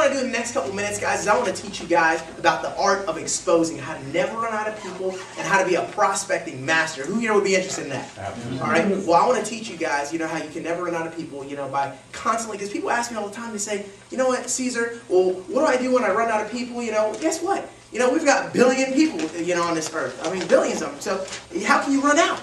want to do in the next couple minutes, guys, is I want to teach you guys about the art of exposing, how to never run out of people, and how to be a prospecting master. Who here would be interested in that? Absolutely. All right. Well, I want to teach you guys, how you can never run out of people, by constantly, because people ask me all the time, they say, you know what, Caesar, well, what do I do when I run out of people? Guess what? We've got a billion people, on this earth. I mean, billions of them. So how can you run out?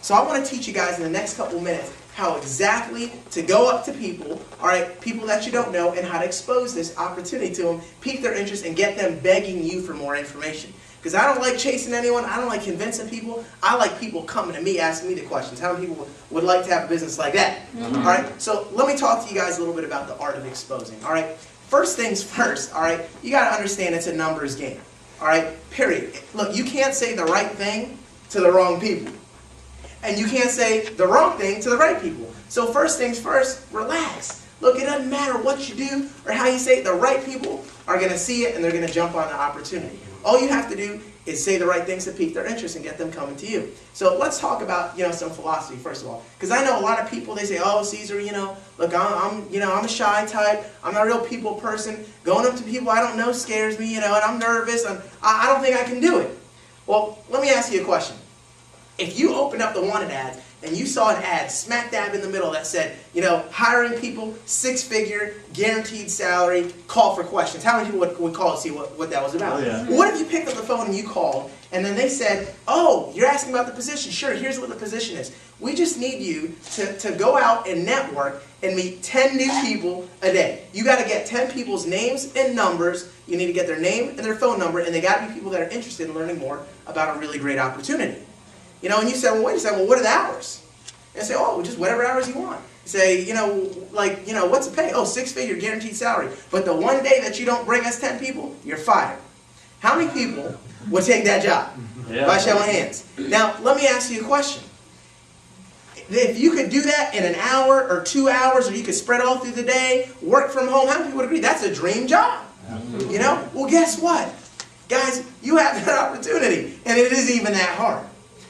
So I want to teach you guys in the next couple minutes how exactly to go up to people, all right, people that you don't know, and how to expose this opportunity to them, pique their interest, and get them begging you for more information. Because I don't like chasing anyone. I don't like convincing people. I like people coming to me, asking me the questions. How many people would like to have a business like that? Mm-hmm. All right, so let me talk to you guys a little bit about the art of exposing, all right? First things first, all right, you got to understand it's a numbers game, all right, period. Look, you can't say the right thing to the wrong people. And you can't say the wrong thing to the right people. So first things first, relax. Look, it doesn't matter what you do or how you say it. The right people are going to see it and they're going to jump on the opportunity. All you have to do is say the right things to pique their interest and get them coming to you. So let's talk about, some philosophy first of all. Because I know a lot of people, they say, oh, Caesar, look, I'm a shy type. I'm not a real people person. Going up to people I don't know scares me, and I'm nervous. I don't think I can do it. Well, let me ask you a question. If you opened up the wanted ads and you saw an ad smack dab in the middle that said, hiring people, 6-figure, guaranteed salary, call for questions. How many people would call to see what that was about? Oh, yeah. Well, what if you picked up the phone and you called and then they said, oh, you're asking about the position. Sure, here's what the position is. We just need you to go out and network and meet 10 new people a day. You got to get 10 people's names and numbers. You need to get their name and their phone number, and they got to be people that are interested in learning more about a really great opportunity. And you say, well, wait a second, well, what are the hours? And I say, oh, just whatever hours you want. You say, what's the pay? Oh, 6-figure guaranteed salary. But the one day that you don't bring us 10 people, you're fired. How many people would take that job? Yeah. By show of hands. Now, let me ask you a question. If you could do that in an hour or 2 hours, or you could spread all through the day, work from home, how many people would agree? That's a dream job. Absolutely. Well, guess what? Guys, you have that opportunity, and it isn't even that hard.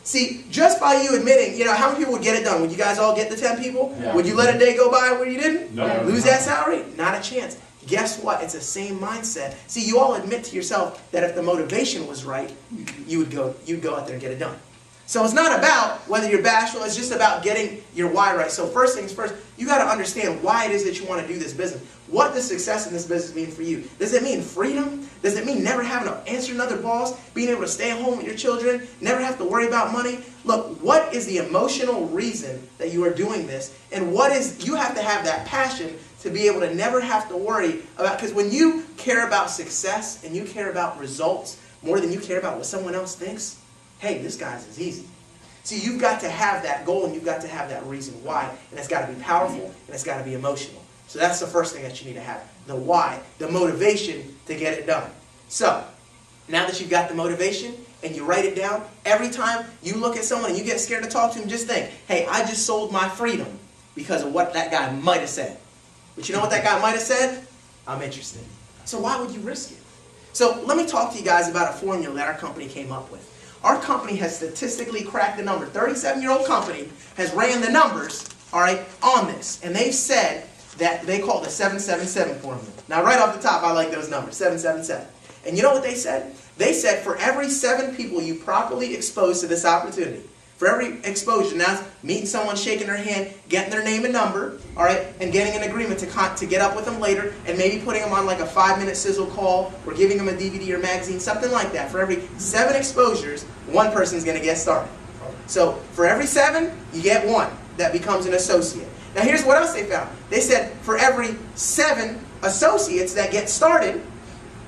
See, just by you admitting, how many people would get it done? Would you guys all get the 10 people? Yeah. Would you let a day go by where you didn't? No. Lose that salary? Not a chance. Guess what? It's the same mindset. See, you all admit to yourself that if the motivation was right, you'd go out there and get it done. So it's not about whether you're bashful, it's just about getting your why right. So first things first, you got to understand why it is that you want to do this business. What does success in this business mean for you? Does it mean freedom? Does it mean never having to answer another boss, being able to stay at home with your children, never have to worry about money? Look, what is the emotional reason that you are doing this? And you have to have that passion to be able to never have to worry about, because when you care about success and you care about results more than you care about what someone else thinks, hey, this guy's is easy. See, you've got to have that goal and you've got to have that reason why. And it's got to be powerful and it's got to be emotional. So that's the first thing that you need to have. The why, the motivation to get it done. So, now that you've got the motivation and you write it down, every time you look at someone and you get scared to talk to them, just think, hey, I just sold my freedom because of what that guy might have said. But you know what that guy might have said? I'm interested. So why would you risk it? So let me talk to you guys about a formula that our company came up with. Our company has statistically cracked the number. 37-year-old company has ran the numbers, all right, on this. And they've said that they call it the 777 formula. Now, right off the top, I like those numbers, 777. And you know what they said? They said for every 7 people you properly expose to this opportunity, for every exposure, now meeting someone, shaking their hand, getting their name and number, all right, and getting an agreement to get up with them later, and maybe putting them on like a 5-minute sizzle call, or giving them a DVD or magazine, something like that. For every 7 exposures, 1 person's going to get started. So for every 7, you get 1 that becomes an associate. Now here's what else they found. They said for every 7 associates that get started,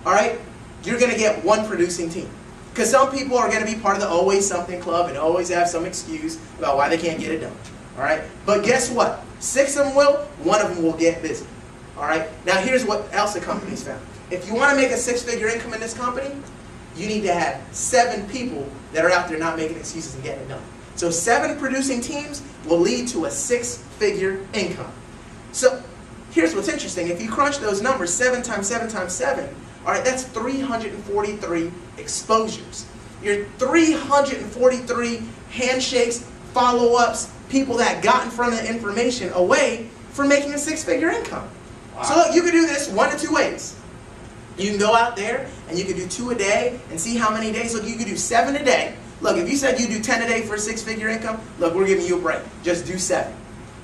all right, you're going to get 1 producing team. Because some people are going to be part of the Always Something Club and always have some excuse about why they can't get it done. All right? But guess what? 6 of them will, 1 of them will get busy. All right? Now here's what else the company's found. If you want to make a 6-figure income in this company, you need to have 7 people that are out there not making excuses and getting it done. So 7 producing teams will lead to a 6-figure income. So here's what's interesting. If you crunch those numbers, 7 times 7 times 7, all right, that's 343 exposures. Your 343 handshakes, follow-ups, people that got in front of the information away from making a 6-figure income. So look, you can do this one of two ways. You can go out there and you can do 2 a day and see how many days. Look, you can do 7 a day. Look, if you said you do 10 a day for a 6-figure income, look, we're giving you a break. Just do 7.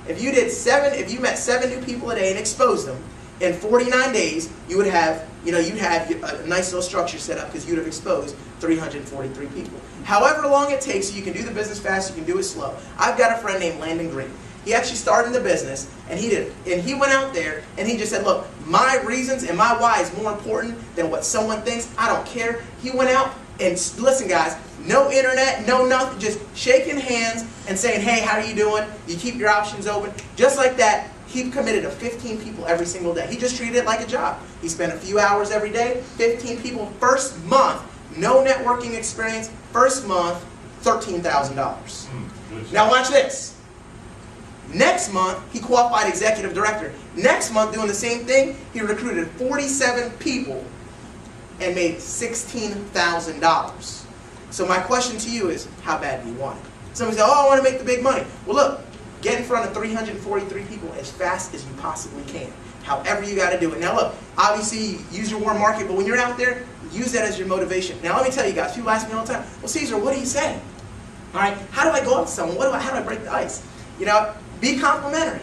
If you did 7, if you met 7 new people a day and exposed them, in 49 days, you would have, you'd have a nice little structure set up because you'd have exposed 343 people. However long it takes, you can do the business fast, you can do it slow. I've got a friend named Landon Green. He actually started the business, and he went out there and he just said, look, my reasons and my why is more important than what someone thinks. I don't care. He went out and, listen guys, no internet, no nothing, just shaking hands and saying, hey, how are you doing? You keep your options open. Just like that, he committed to 15 people every single day. He just treated it like a job. He spent a few hours every day, 15 people. First month, no networking experience. First month, $13,000. Now watch this. Next month, he qualified executive director. Next month, doing the same thing, he recruited 47 people and made $16,000. So my question to you is, how bad do you want it? Somebody says, oh, I want to make the big money. Well, look, get in front of 343 people as fast as you possibly can. However you got to do it. Now look, obviously use your warm market, but when you're out there, use that as your motivation. Now let me tell you guys, people ask me all the time, well, Caesar, what do you say? All right, how do I go up to someone? How do I break the ice? Be complimentary.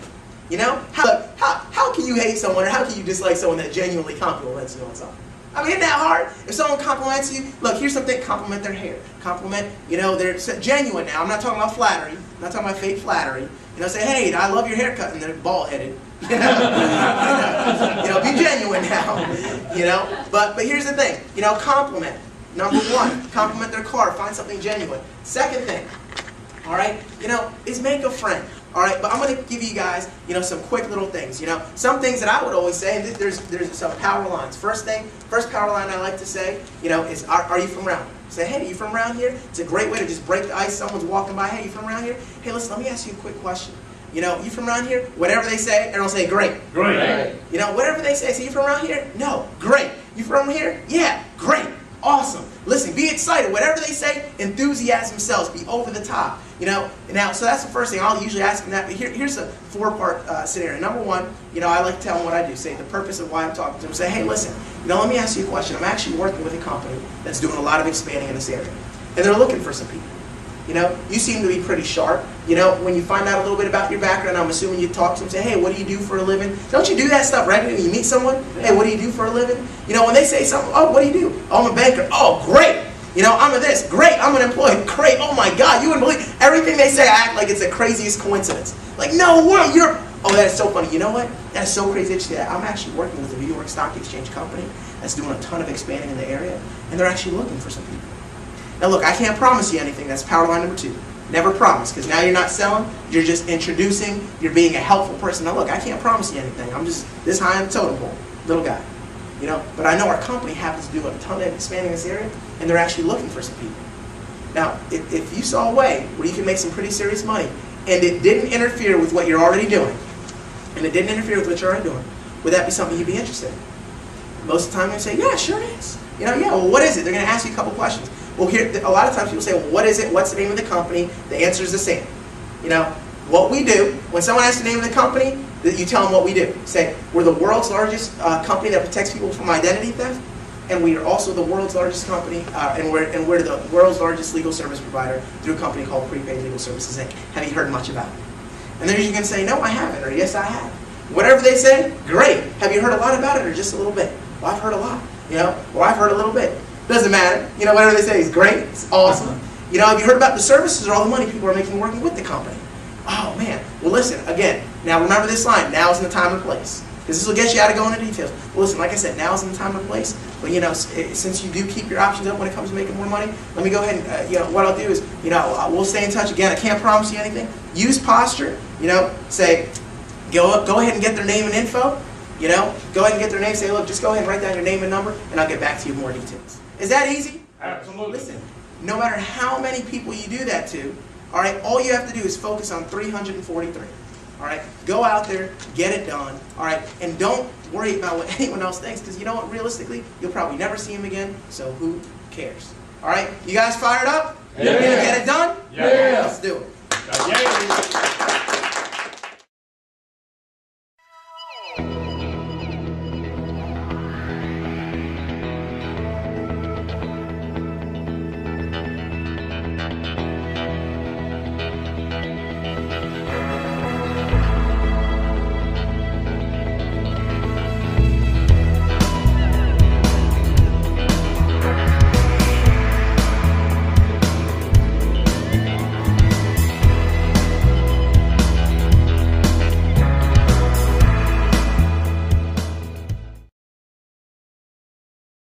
How can you hate someone or how can you dislike someone that genuinely compliments you on something? I mean, isn't that hard? If someone compliments you, look, here's something, compliment their hair. Compliment, they're genuine now. I'm not talking about flattery. I'm not talking about fake flattery. Say, hey, I love your haircut, and they're bald-headed. Be genuine now. But here's the thing. Compliment. Number 1, compliment their car. Find something genuine. Second thing, all right, is make a friend. All right, but I'm going to give you guys, some quick little things. Some things that I would always say, and there's some power lines. First power line I like to say, is, are you from around here? Say, hey, you from around here? It's a great way to just break the ice. Someone's walking by, hey, you from around here? Hey, listen, let me ask you a quick question. You from around here? Whatever they say, everyone say, great. Great. Whatever they say, you from around here? No, great. You from here? Yeah, great. Awesome. Listen, be excited. Whatever they say, enthusiasm sells. Be over the top. Now, so that's the first thing. I'll usually ask them that, but here's a 4-part scenario. Number 1, I like to tell them what I do. Say the purpose of why I'm talking to them. Say, hey, listen, let me ask you a question. I'm actually working with a company that's doing a lot of expanding in this area, and they're looking for some people. You seem to be pretty sharp. When you find out a little bit about your background, I'm assuming you talk to them, say, hey, what do you do for a living? Don't you do that stuff regularly when you meet someone? Hey, what do you do for a living? When they say something, oh, what do you do? Oh, I'm a banker. Oh, great. I'm a this. Great. I'm an employee. Great. Oh, my God. You wouldn't believe everything they say. I act like it's the craziest coincidence. Like, no way. Oh, that is so funny. You know what? That is so crazy. I'm actually working with a New York Stock Exchange company that's doing a ton of expanding in the area, and they're actually looking for some people. Now look, I can't promise you anything. That's power line number 2. Never promise, because now you're not selling, you're just introducing, you're being a helpful person. Now look, I can't promise you anything. I'm just this high on the totem pole, little guy. But I know our company happens to do a ton of expanding in this area, and they're actually looking for some people. Now, if you saw a way where you can make some pretty serious money, and it didn't interfere with what you're already doing, would that be something you'd be interested in? Most of the time they say, yeah, sure it is. Yeah, well, what is it? They're going to ask you a couple questions. Well, here, a lot of times people say, well, what is it? What's the name of the company? The answer is the same. What we do, when someone asks the name of the company, you tell them what we do. Say, we're the world's largest company that protects people from identity theft, and we are also the world's largest company, and we're the world's largest legal service provider through a company called Prepaid Legal Services, Inc. Have you heard much about it? And then you can say, no, I haven't, or yes, I have. Whatever they say, great. Have you heard a lot about it, or just a little bit? Well, I've heard a lot. Well, I've heard a little bit. Doesn't matter. Whatever they say is great. It's awesome. Have you heard about the services or all the money people are making working with the company? Oh, man. Well, listen, again, now remember this line. Now is the time and place. Because this will get you out of going into details. Well, listen, like I said, now is the time and place. But, since you do keep your options up when it comes to making more money, let me go ahead and, what I'll do is, we'll stay in touch. Again, I can't promise you anything. Use posture. Say, go ahead and get their name and info. Go ahead and get their name. Say, look, just go ahead and write down your name and number, and I'll get back to you with more details. Is that easy? Absolutely. Listen, no matter how many people you do that to, all right, all you have to do is focus on 343. All right, go out there, get it done. All right, and don't worry about what anyone else thinks, because you know what? Realistically, you'll probably never see him again. So who cares? All right, you guys fired up? Yeah. You gonna get it done? Yeah. Let's do it. Yeah.